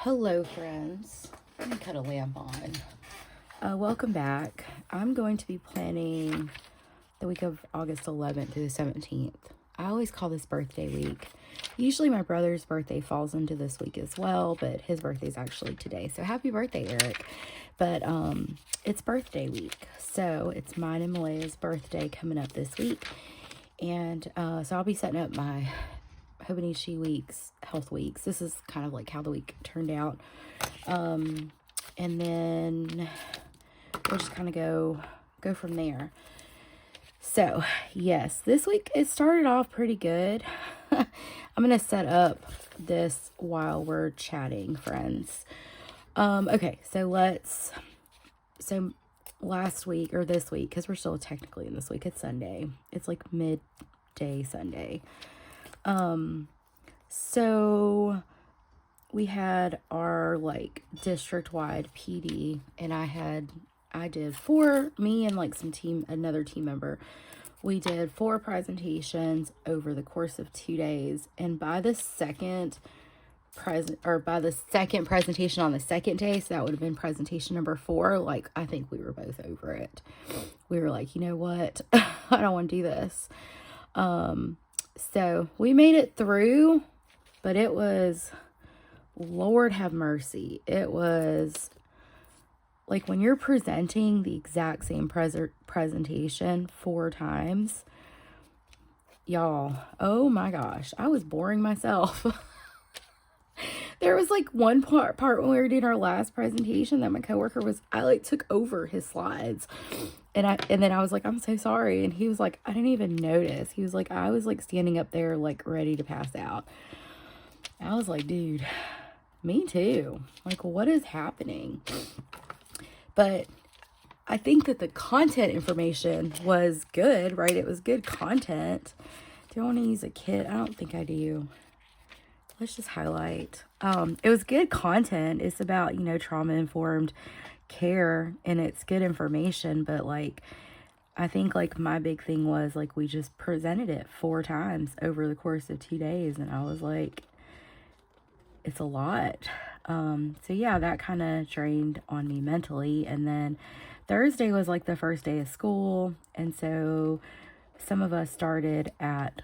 Hello, friends. Let me cut a lamp on. Welcome back. I'm going to be planning the week of August 11th through the 17th. I always call this birthday week. Usually my brother's birthday falls into this week as well, but his birthday's actually today. So happy birthday, Eric. But it's birthday week. So it's mine and Malaya's birthday coming up this week. And so I'll be setting up my Hobonichi weeks, health weeks. This is kind of like how the week turned out. And then we'll just kind of go from there. So, yes, this week it started off pretty good. I'm going to set up this while we're chatting, friends. Okay, so last week or this week, because we're still technically in this week, it's Sunday. It's like midday Sunday. So we had our like district-wide PD, and I did me and like another team member, we did 4 presentations over the course of 2 days. And by the second presentation on the second day, so that would have been presentation number 4, like I think we were both over it. We were like, you know what? I don't want to do this. So we made it through, but it was, Lord have mercy. It was like when you're presenting the exact same presentation 4 times, y'all, oh my gosh, I was boring myself. There was like one part when we were doing our last presentation that my coworker I like took over his slides. And then I was like, I'm so sorry. And he was like, I didn't even notice. He was like, I was like standing up there like ready to pass out. I was like, dude, me too. Like, what is happening? But I think that the content information was good, right? It was good content. Do I want to use a kit? I don't think I do. Let's just highlight. It was good content. It's about, trauma-informed care, and it's good information, but like I think like my big thing was like we just presented it 4 times over the course of 2 days, and I was like, it's a lot. So yeah, that kind of drained on me mentally. And then Thursday was like the first day of school, and so some of us started at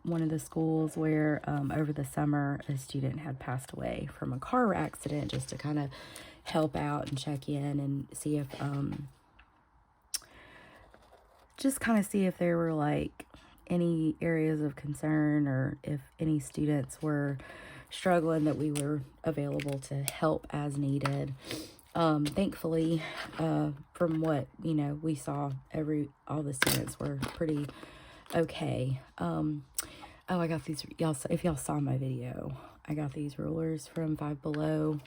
one of the schools where over the summer a student had passed away from a car accident, just to kind of help out and check in and see if just kind of see if there were like any areas of concern, or if any students were struggling, that we were available to help as needed. Thankfully, from what we saw, all the students were pretty okay. Oh, I got these, y'all, if y'all saw my video, I got these rulers from Five Below.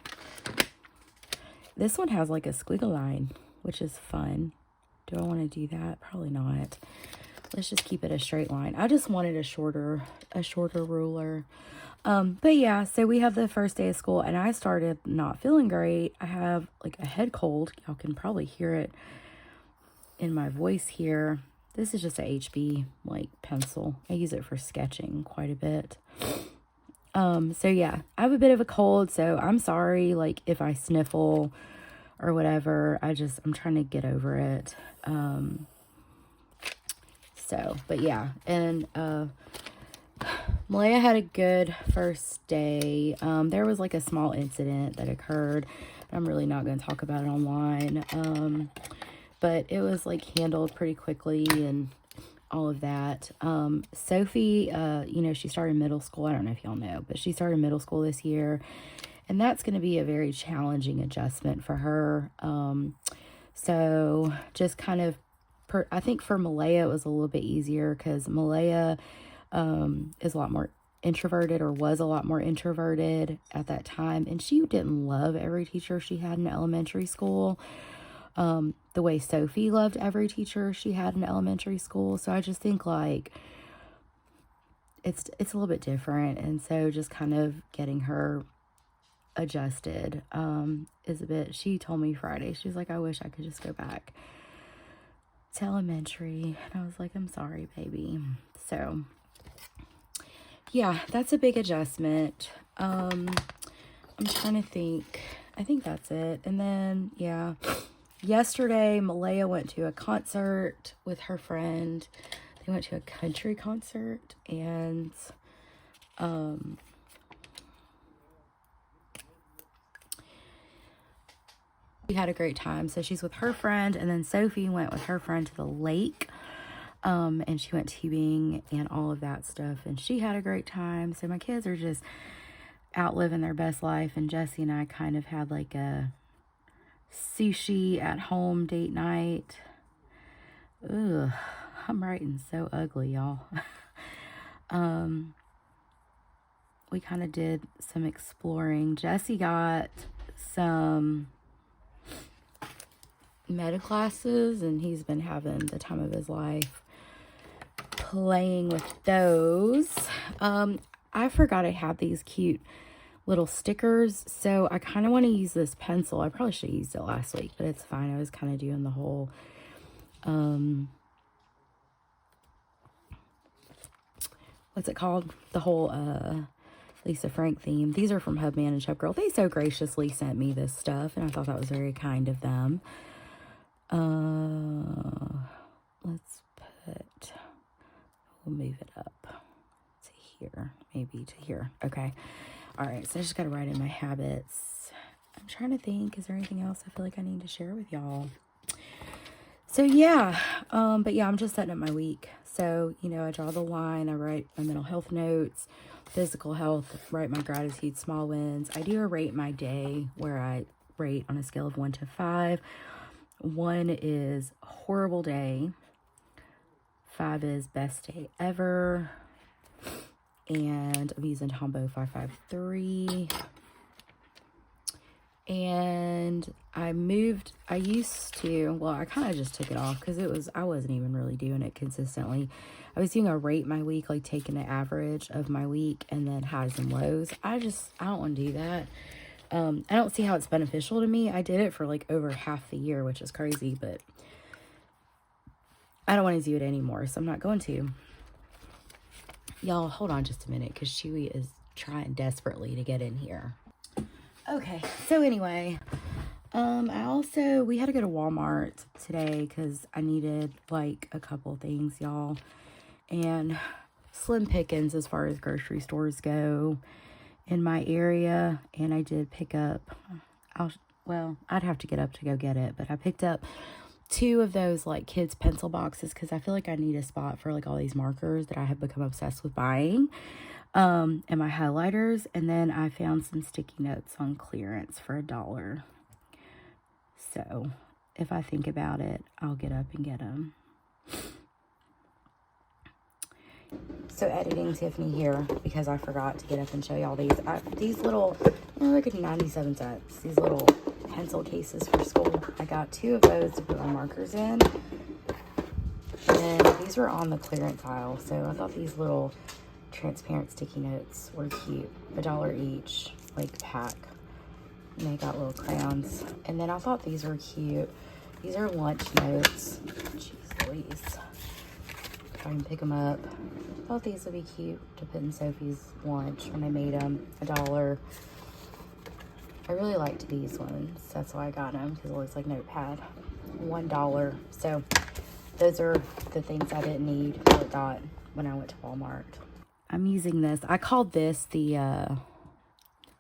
This one has like a squiggle line, which is fun. Do I want to do that? Probably not. Let's just keep it a straight line. I just wanted a shorter ruler. But yeah, so we have the first day of school, and I started not feeling great. I have like a head cold. Y'all can probably hear it in my voice here. This is just a HB like pencil. I use it for sketching quite a bit. So yeah, I have a bit of a cold, so I'm sorry like if I sniffle or whatever. I'm trying to get over it. But yeah, and Malaya had a good first day. There was like a small incident that occurred. I'm really not going to talk about it online. But it was like handled pretty quickly and all of that. Sophie, she started middle school. I don't know if y'all know, but she started middle school this year, and that's going to be a very challenging adjustment for her. So just kind of, I think for Malaya, it was a little bit easier because Malaya is a lot more introverted, or was a lot more introverted at that time. And she didn't love every teacher she had in elementary school the way Sophie loved every teacher she had in elementary school. So I just think like it's a little bit different. And so just kind of getting her adjusted is a bit, she told me Friday, she was like, I wish I could just go back to elementary. And I was like, I'm sorry, baby. So yeah, that's a big adjustment. I'm trying to think. I think that's it. And then, yeah. Yesterday, Malaya went to a concert with her friend. They went to a country concert, and we had a great time. So she's with her friend, and then Sophie went with her friend to the lake, and she went tubing and all of that stuff, and she had a great time. So my kids are just out living their best life, and Jesse and I kind of had like a sushi at home date night. Ugh, I'm writing so ugly, y'all. We kind of did some exploring. Jesse got some meta classes, and he's been having the time of his life playing with those. I forgot I had these cute little stickers, so I kind of want to use this pencil. I probably should have used it last week, but it's fine. I was kind of doing the whole what's it called, the whole Lisa Frank theme. These are from Hubman and Shop Girl. They so graciously sent me this stuff, and I thought that was very kind of them. Let's put, we'll move it up to here, maybe to here. Okay. All right, so I just got to write in my habits. I'm trying to think, is there anything else I feel like I need to share with y'all? So yeah, but yeah, I'm just setting up my week. So, you know, I draw the line, I write my mental health notes, physical health, write my gratitude, small wins. I do a rate my day where I rate on a scale of 1 to 5. 1 is horrible day. 5 is best day ever. And I'm using Tombow 553. And I kind of just took it off because I wasn't even really doing it consistently. I was doing a rate my week, like taking the average of my week and then highs and lows. I don't want to do that. I don't see how it's beneficial to me. I did it for like over half the year, which is crazy, but I don't want to do it anymore, so I'm not going to. Y'all, hold on just a minute, because Chewy is trying desperately to get in here. Okay, so anyway, we had to go to Walmart today because I needed like a couple things, y'all. And slim pickings as far as grocery stores go in my area. And I did pick up, I'd have to get up to go get it, but I picked up 2 of those like kids pencil boxes because I feel like I need a spot for like all these markers that I have become obsessed with buying. And my highlighters, and then I found some sticky notes on clearance for $1. So if I think about it, I'll get up and get them. So editing Tiffany here because I forgot to get up and show y'all these little, look at 97 cents. These little pencil cases for school. I got 2 of those to put my markers in. And then these were on the clearance aisle, so I thought these little transparent sticky notes were cute. $1 each, like pack. And they got little crayons. And then I thought these were cute. These are lunch notes. Jeez Louise. If I can pick them up. I thought these would be cute to put in Sophie's lunch when I made them. $1. I really liked these ones. That's why I got them, because it looks like notepad. $1. So those are the things I didn't need or got when I went to Walmart. I'm using this. I called this the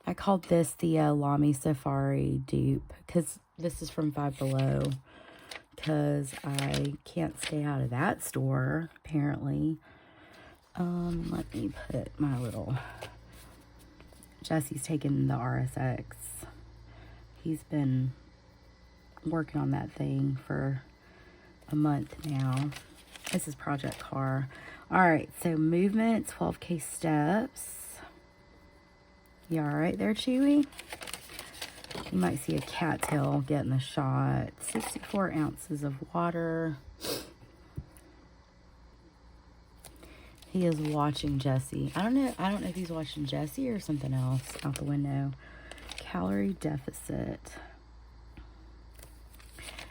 Lamy Safari dupe because this is from Five Below, because I can't stay out of that store apparently. Let me put my little, Jesse's taking the RSX. He's been working on that thing for a month now. This is Project Car. All right, so movement, 12K steps. You all right there, Chewy? You might see a cattail getting the shot. 64 ounces of water. He is watching Jesse. I don't know if he's watching Jesse or something else out the window. Calorie deficit.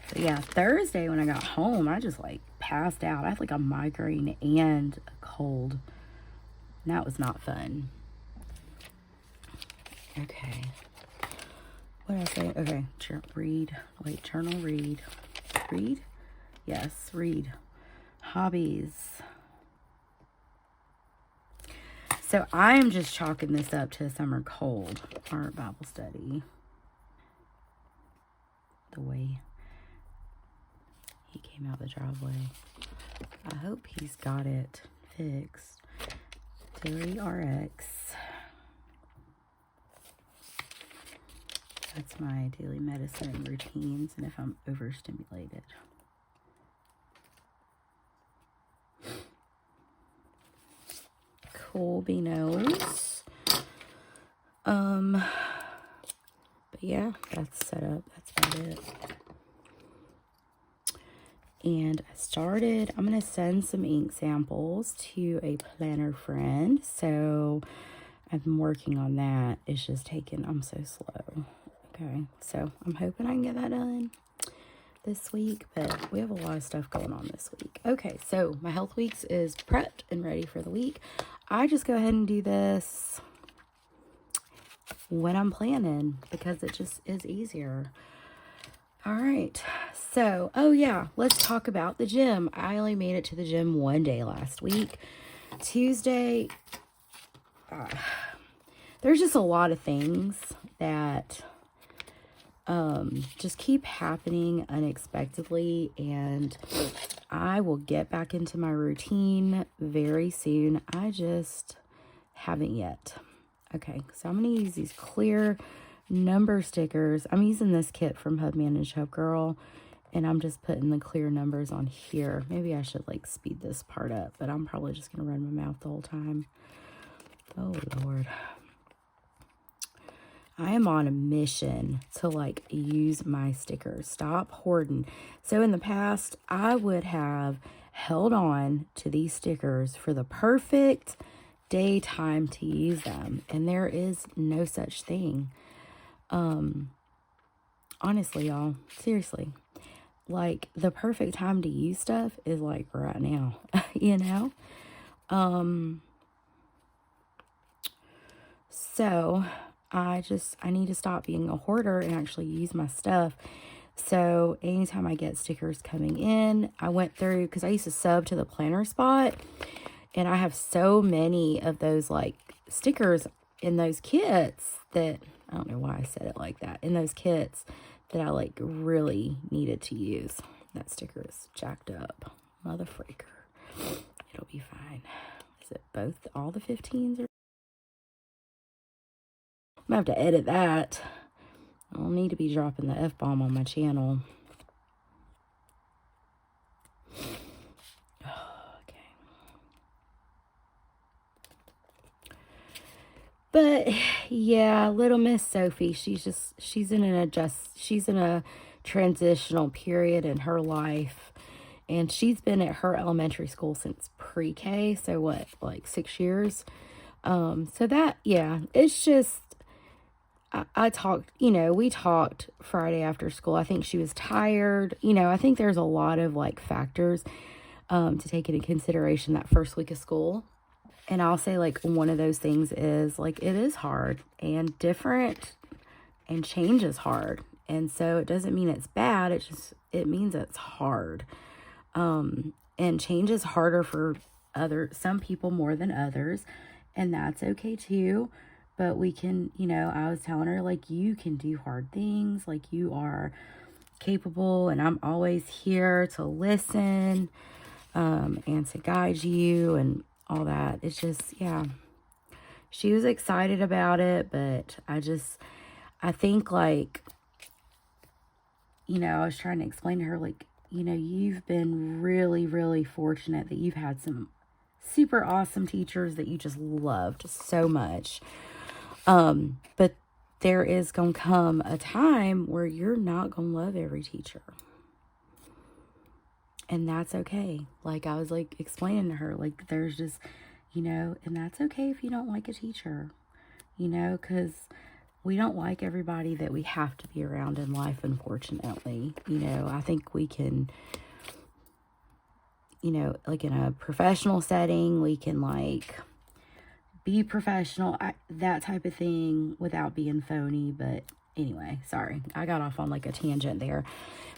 But yeah, Thursday when I got home, I just like passed out. I had like a migraine and a cold. And that was not fun. Okay. What did I say? Okay, read. Wait, journal, read. Read? Yes, read. Hobbies. So I am just chalking this up to a summer cold. Our Bible study. The way he came out the driveway. I hope he's got it fixed. Daily RX. That's my daily medicine routines and if I'm overstimulated. Cool beanos. But yeah, that's set up. That's about it. And I'm going to send some ink samples to a planner friend. So I've been working on that. It's just I'm so slow. Okay, so I'm hoping I can get that done this week, but we have a lot of stuff going on this week. Okay, so my health weeks is prepped and ready for the week. I just go ahead and do this when I'm planning because it just is easier. All right, so, oh yeah, let's talk about the gym. I only made it to the gym one day last week. Tuesday, there's just a lot of things that just keep happening unexpectedly, and I will get back into my routine very soon. I just haven't yet. Okay, so I'm going to use these clear number stickers. I'm using this kit from Hubman and Shop Girl, and I'm just putting the clear numbers on here. Maybe I should like speed this part up, but I'm probably just going to run my mouth the whole time. Oh, Lord. I am on a mission to like use my stickers. Stop hoarding. So in the past, I would have held on to these stickers for the perfect daytime to use them. And there is no such thing. Honestly, y'all, seriously, like the perfect time to use stuff is like right now, you know? So I need to stop being a hoarder and actually use my stuff. So anytime I get stickers coming in, I went through, because I used to sub to the planner spot, and I have so many of those like stickers in those kits that, I don't know why I said it like that, in those kits that I like really needed to use. That sticker is jacked up. Mother freaker. It'll be fine. Is it both, all the 15s? I'm gonna have to edit that. I'll need to be dropping the F-bomb on my channel. Okay. But yeah, little Miss Sophie, she's in a transitional period in her life. And she's been at her elementary school since pre-K. So what, like 6 years? So that, yeah, it's just, I talked, we talked Friday after school. I think she was tired. I think there's a lot of like factors to take into consideration that first week of school. And I'll say like one of those things is like it is hard and different, and change is hard. And so it doesn't mean it's bad. It means it's hard. And change is harder for some people more than others, and that's okay too. But we can, I was telling her, like, you can do hard things, like you are capable, and I'm always here to listen, and to guide you and all that. It's just, yeah, she was excited about it, but I think like, I was trying to explain to her, like, you've been really, really fortunate that you've had some super awesome teachers that you just loved so much. But there is going to come a time where you're not going to love every teacher. And that's okay. Like, I was like explaining to her, like, there's just, and that's okay if you don't like a teacher, because we don't like everybody that we have to be around in life, unfortunately. I think we can, like in a professional setting, we can like be professional, that type of thing, without being phony. But anyway, sorry. I got off on like a tangent there.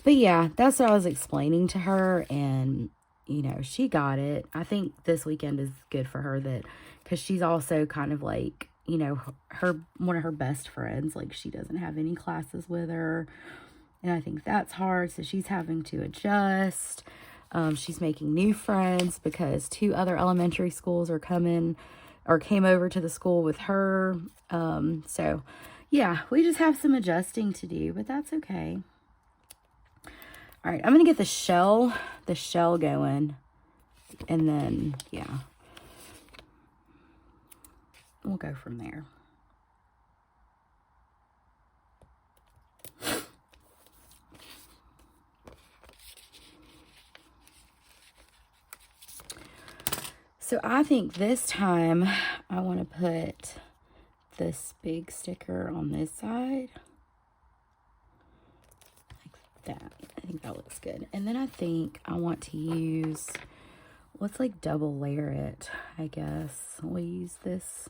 But yeah, that's what I was explaining to her. And, you know, she got it. I think this weekend is good for her that, because she's also kind of like, you know, one of her best friends, like she doesn't have any classes with her. And I think that's hard. So she's having to adjust. She's making new friends because 2 other elementary schools are came over to the school with her. So yeah, we just have some adjusting to do, but that's okay. All right, I'm going to get the shell going, and then, yeah, we'll go from there. So I think this time I want to put this big sticker on this side. Like that. I think that looks good. And then I think I want to use, let's like double layer it, I guess. We'll use this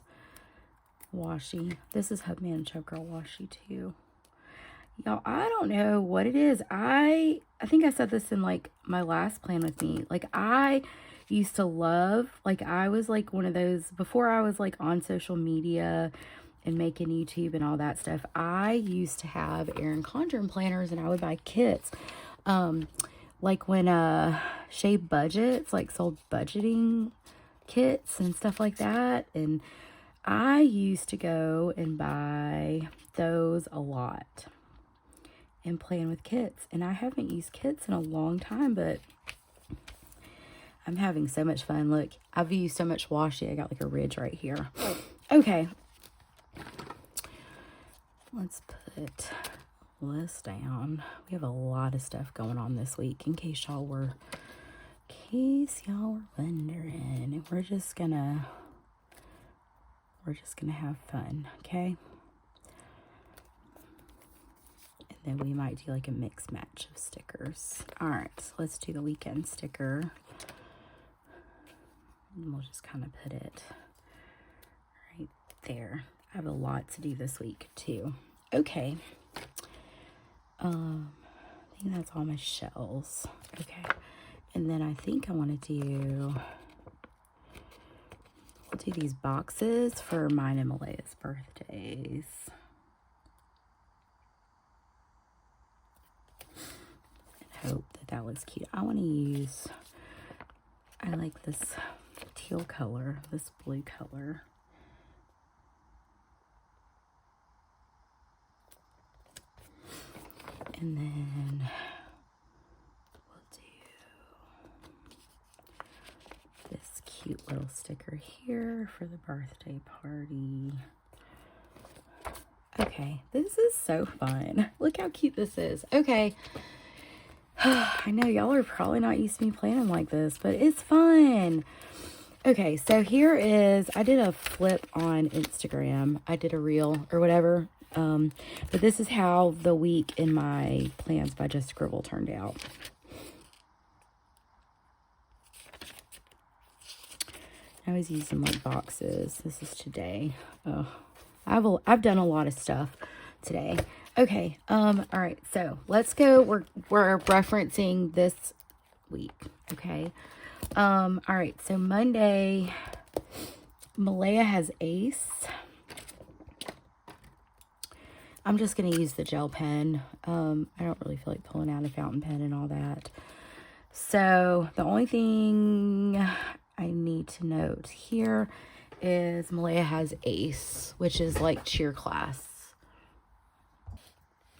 washi. This is Hubman Showgirl washi too. Y'all, I don't know what it is. I think I said this in like my last plan with me. Like I used to love, like I was like one of those, before I was like on social media and making YouTube and all that stuff, I used to have Erin Condren planners, and I would buy kits. Like when Shea Budgets like sold budgeting kits and stuff like that, and I used to go and buy those a lot and plan with kits. And I haven't used kits in a long time, but I'm having so much fun. Look, I've used so much washi. I got like a ridge right here. Okay. Let's put this down. We have a lot of stuff going on this week, in case y'all were wondering. And we're just gonna have fun, okay? And then we might do like a mix match of stickers. All right, so let's do the weekend sticker. And we'll just kind of put it right there. I have a lot to do this week too. Okay. I think that's all my shells. Okay. And then I think I want to do, we'll do these boxes for mine and Malaya's birthdays. And hope that looks cute. I want to use, I like this teal color, this blue color. And then we'll do this cute little sticker here for the birthday party. Okay, this is so fun. Look how cute this is. Okay. I know y'all are probably not used to me planning like this, but it's fun. Okay, so here is, I did a flip on Instagram. I did a reel or whatever. But this is how the week in my plans by Just Scribble turned out. I was using like boxes. This is today. Oh, I've done a lot of stuff today. Okay. All right. So let's go. We're referencing this week. Okay. All right. So Monday, Malaya has Ace. I'm just going to use the gel pen. I don't really feel like pulling out a fountain pen and all that. So the only thing I need to note here is Malaya has Ace, which is like cheer class.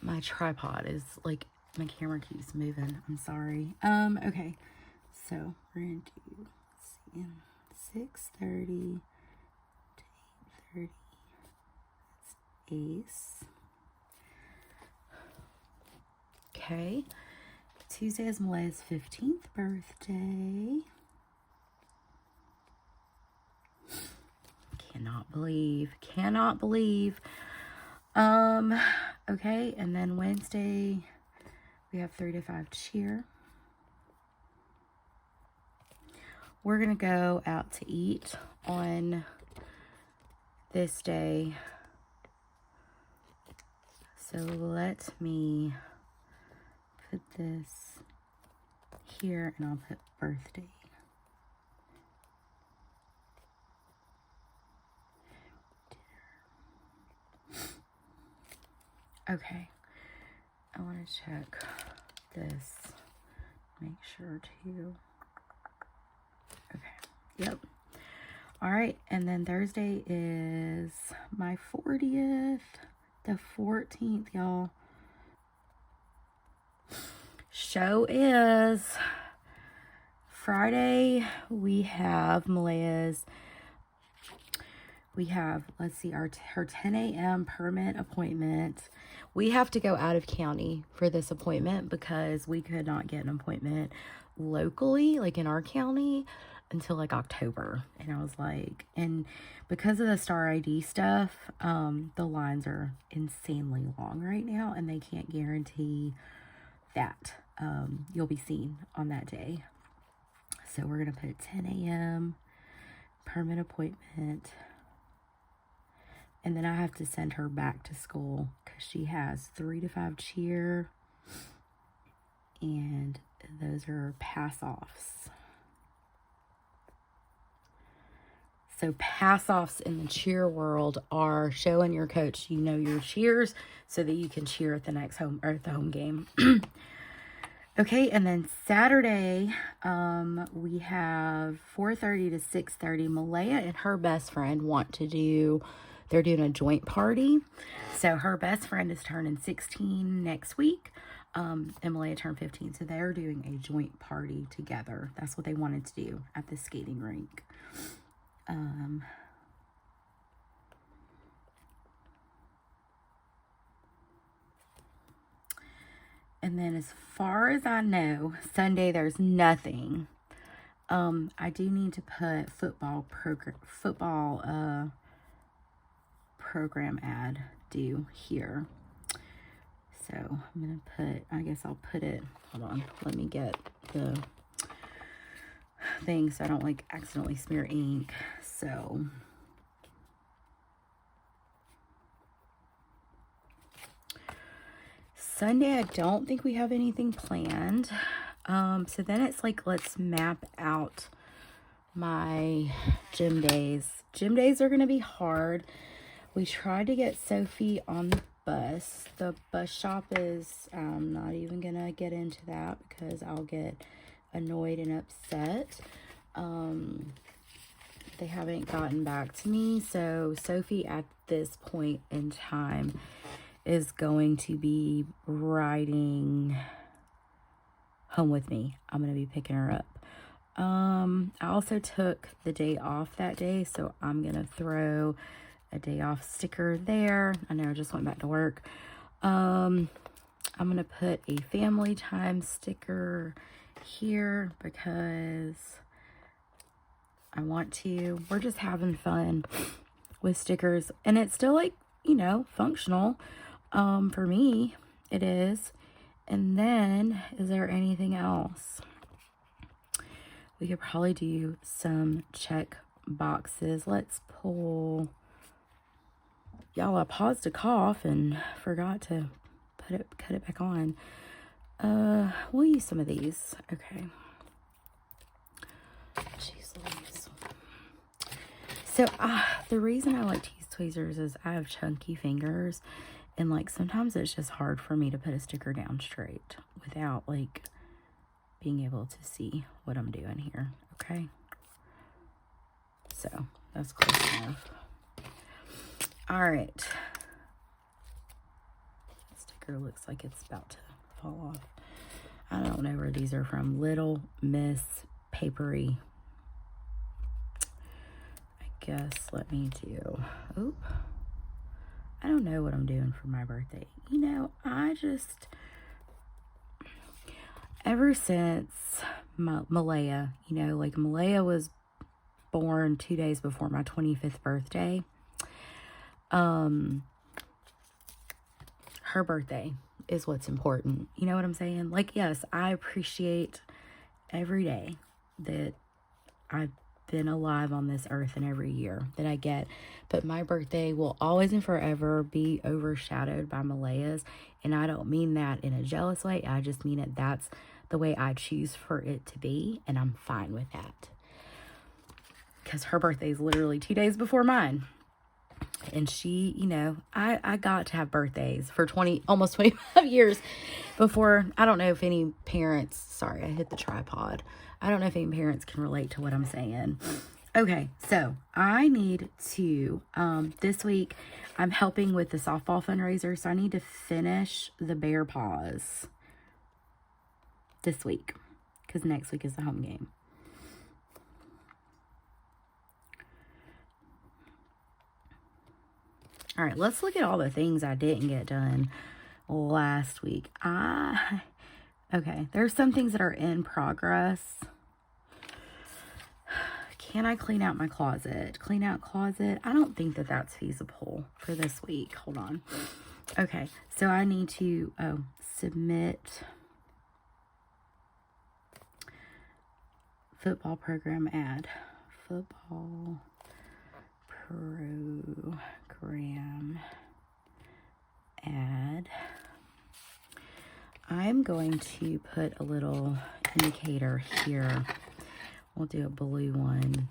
My tripod is like, my camera keeps moving. I'm sorry. Okay. So we're going to do, let's see, 6:30 to 8:30. That's Ace. Okay, Tuesday is Malaya's 15th birthday. Cannot believe. Okay, and then Wednesday, we have 3 to 5 cheer. We're gonna go out to eat on this day. So let me put this here, and I'll put birthday. Okay, I want to check this, make sure too. Okay, yep. All right, and then Thursday is my 40th, the 14th, y'all. Show is Friday. We have Malaya's. We have, let's see, her 10 a.m. permit appointment. We have to go out of county for this appointment because we could not get an appointment locally, like in our county, until like October. And I was like, and because of the Star ID stuff, the lines are insanely long right now, and they can't guarantee that you'll be seen on that day. So we're going to put 10 a.m. permit appointment. And then I have to send her back to school because she has 3 to 5 cheer. And those are pass-offs. So pass-offs in the cheer world are showing your coach you know your cheers so that you can cheer at the next home or at the home game. Okay, and then Saturday, we have 4:30 to 6:30. Malaya and her best friend they're doing a joint party. So her best friend is turning 16 next week, and Malaya turned 15. So they're doing a joint party together. That's what they wanted to do at the skating rink. And then as far as I know, Sunday there's nothing. I do need to put football program ad due here. So I'm going to put, I guess I'll put it, hold on, let me get the thing so I don't like accidentally smear ink. So Sunday, I don't think we have anything planned. So then it's like, let's map out my gym days. Gym days are going to be hard. We tried to get Sophie on the bus. The bus shop is, I'm not even going to get into that because I'll get annoyed and upset. They haven't gotten back to me. So Sophie at this point in time is going to be riding home with me. I'm going to be picking her up. I also took the day off that day, so I'm going to throw a day off sticker there. I know I just went back to work. I'm going to put a family time sticker here because I want to. We're just having fun with stickers, and it's still like, you know, functional. For me, it is. And then, is there anything else? We could probably do some check boxes. Let's pull. Y'all, I paused to cough and forgot to cut it back on. We'll use some of these. Okay. Jeez Louise. So, the reason I like to use tweezers is I have chunky fingers. And, like, sometimes it's just hard for me to put a sticker down straight without, like, being able to see what I'm doing here, okay? So, that's close enough. All right. The sticker looks like it's about to fall off. I don't know where these are from. Little Miss Papery. I guess let me do... Oop. I don't know what I'm doing for my birthday. You know, ever since Malaya, you know, like Malaya was born 2 days before my 25th birthday. Her birthday is what's important. You know what I'm saying? Like, yes, I appreciate every day that I been alive on this earth and every year that I get. But my birthday will always and forever be overshadowed by Malaya's. And I don't mean that in a jealous way. I just mean it that's the way I choose for it to be. And I'm fine with that. Because her birthday is literally 2 days before mine. And she, you know, I got to have birthdays for almost 25 years before. I don't know if any parents, sorry, I hit the tripod. I don't know if any parents can relate to what I'm saying. Okay, so I need to, this week, I'm helping with the softball fundraiser, so I need to finish the bear paws this week, because next week is the home game. All right, let's look at all the things I didn't get done last week. Okay, there's some things that are in progress. Can I clean out my closet? Clean out closet? I don't think that that's feasible for this week. Hold on. Okay, so I need to submit football program ad. Football program ad. I'm going to put a little indicator here. We'll do a blue one.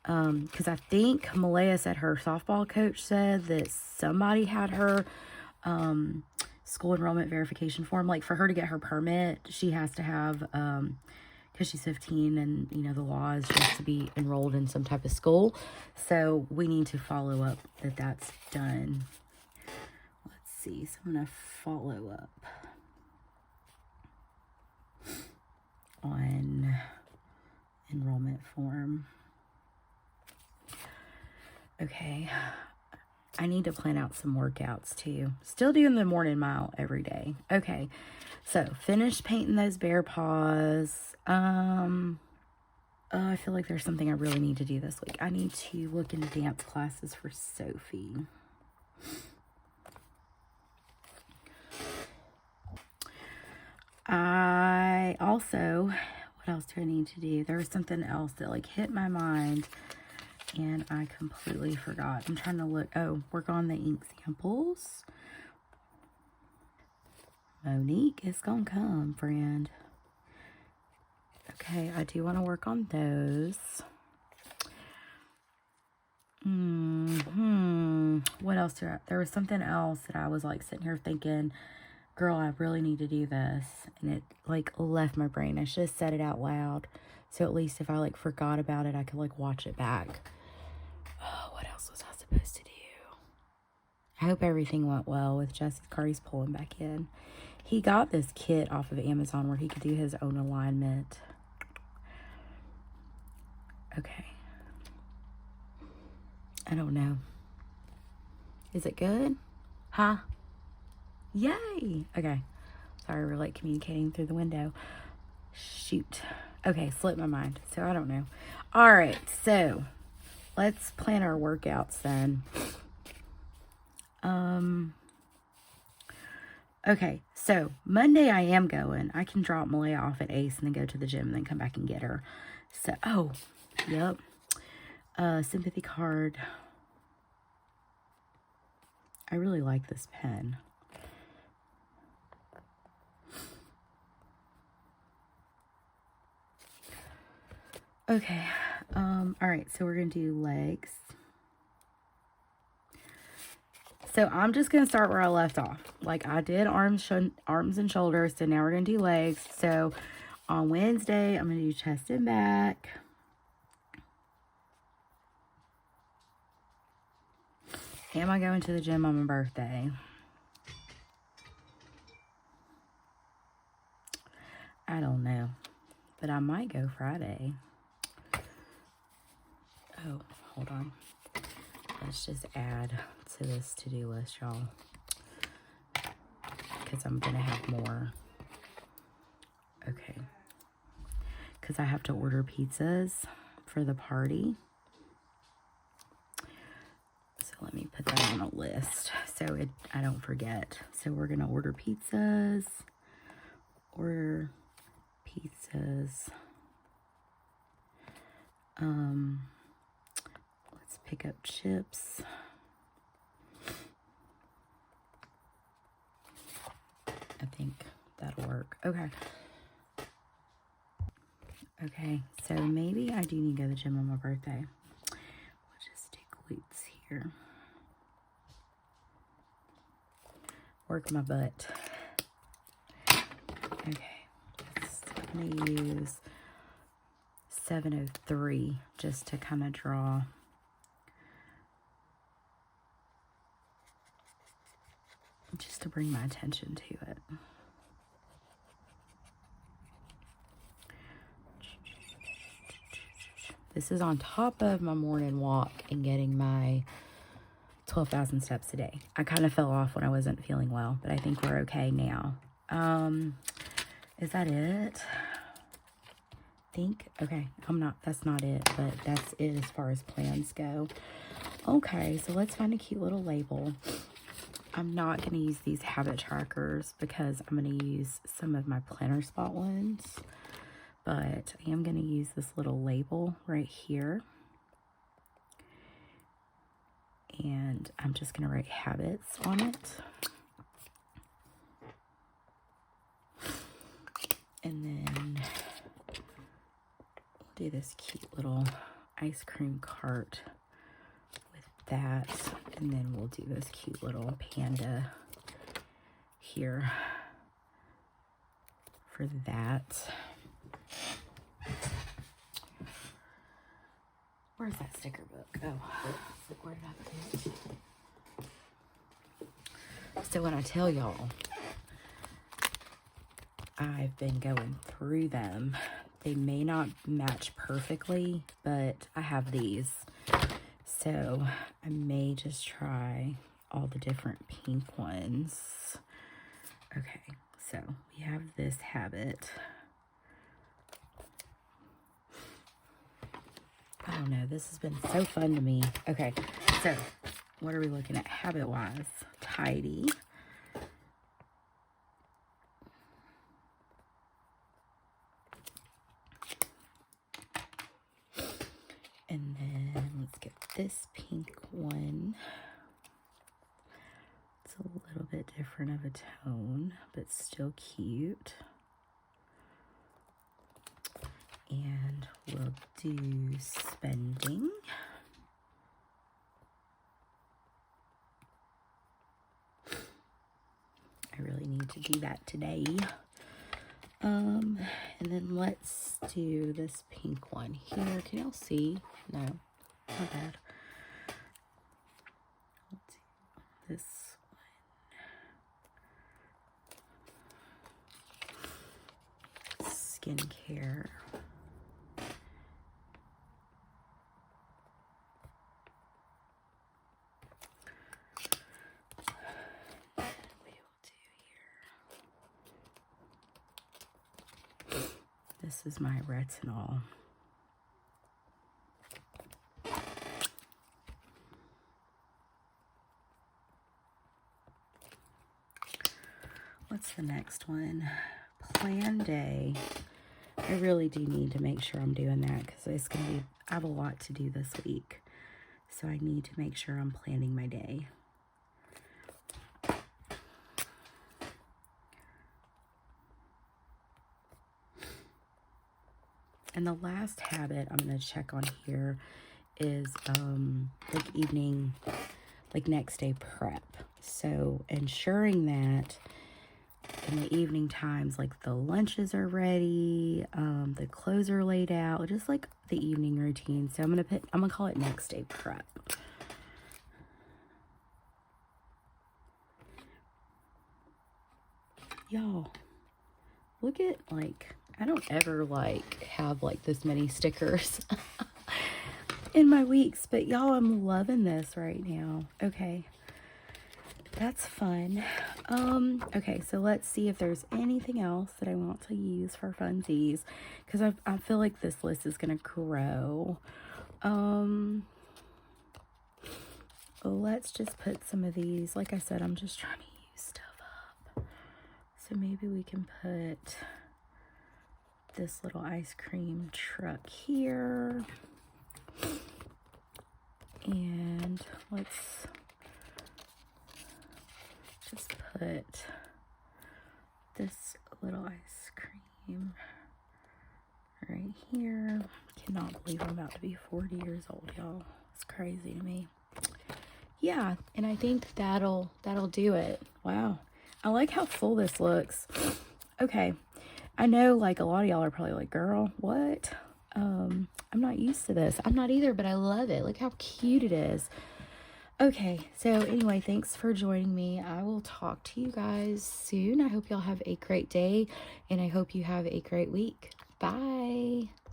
Because I think Malaya said her softball coach said that somebody had her school enrollment verification form. Like, for her to get her permit, she has to have because she's 15, and you know the law is just to be enrolled in some type of school. So we need to follow up that that's done. Let's see. So I'm gonna follow up on enrollment form. Okay. I need to plan out some workouts too. Still doing the morning mile every day. Okay. So finished painting those bear paws. I feel like there's something I really need to do this week. I need to look into dance classes for Sophie. I also, what else do I need to do? There was something else that like hit my mind and I completely forgot. I'm trying to look, work on the ink samples. Monique, it's gonna come, friend. Okay, I do want to work on those. What else there was something else that I was like sitting here thinking, girl, I really need to do this. And it like left my brain. I should have said it out loud. So at least if I like forgot about it, I could like watch it back. Oh, what else was I supposed to do? I hope everything went well with Jesse's car. He's pulling back in. He got this kit off of Amazon where he could do his own alignment. Okay. I don't know. Is it good? Huh? Yay! Okay. Sorry, we're like communicating through the window. Shoot. Okay, slipped my mind. So I don't know. All right, so let's plan our workouts then. Okay, so Monday I am going. I can drop Malaya off at Ace and then go to the gym and then come back and get her. So, yep. Sympathy card. I really like this pen. Okay. All right, so we're going to do legs. So I'm just going to start where I left off. Like I did arms and shoulders. So now we're going to do legs. So on Wednesday, I'm going to do chest and back. Am I going to the gym on my birthday? I don't know. But I might go Friday. Oh, hold on. Let's just add to this to-do list, y'all. Because I'm going to have more. Okay. Because I have to order pizzas for the party. So let me put that on a list so I don't forget. So we're going to order pizzas. Order pizzas Let's pick up chips. I think that'll work. Okay. Okay, so maybe I do need to go to the gym on my birthday. We'll just do glutes here. Work my butt. Okay, I'm going to use 703 just to kind of draw. Just to bring my attention to it. This is on top of my morning walk and getting my 12,000 steps a day. I kind of fell off when I wasn't feeling well, but I think we're okay now. Is that it? Okay, that's not it, but that's it as far as plans go. Okay, so let's find a cute little label. I'm not going to use these habit trackers because I'm going to use some of my planner spot ones, but I am going to use this little label right here. And I'm just going to write habits on it. And then we'll do this cute little ice cream cart with that. And then we'll do this cute little panda here for that. Where's that sticker book? Oh, where did I put it? So when I tell y'all, I've been going through them. They may not match perfectly, but I have these. So I may just try all the different pink ones. Okay, so we have this habit. I don't know, this has been so fun to me. Okay, so what are we looking at habit-wise? Tidy. And then let's get this pink one. It's a little bit different of a tone, but still cute. And we'll do spending. I really need to do that today. And then let's do this pink one here. Can y'all see? No, not bad. Let's do this one. Skincare. This is my retinol. What's the next one? Plan day. I really do need to make sure I'm doing that because it's going to be, I have a lot to do this week. So I need to make sure I'm planning my day. And the last habit I'm going to check on here is like evening, like next day prep. So ensuring that in the evening times, like the lunches are ready, the clothes are laid out, just like the evening routine. So I'm gonna call it next day prep. Y'all, look at, like, I don't ever like have like this many stickers in my weeks, but y'all, I'm loving this right now. Okay, that's fun. Okay, so let's see if there's anything else that I want to use for funsies, because I feel like this list is gonna grow. Let's just put some of these, like I said, I'm just trying to use stuff up. So maybe we can put this little ice cream truck here. And let's just put this little ice cream right here. Cannot believe I'm about to be 40 years old, y'all. It's crazy to me. Yeah, and I think that'll do it. Wow. I like how full this looks. Okay. I know like a lot of y'all are probably like, girl, what? I'm not used to this. I'm not either, but I love it. Look how cute it is. Okay, so anyway, thanks for joining me. I will talk to you guys soon. I hope y'all have a great day, and I hope you have a great week. Bye.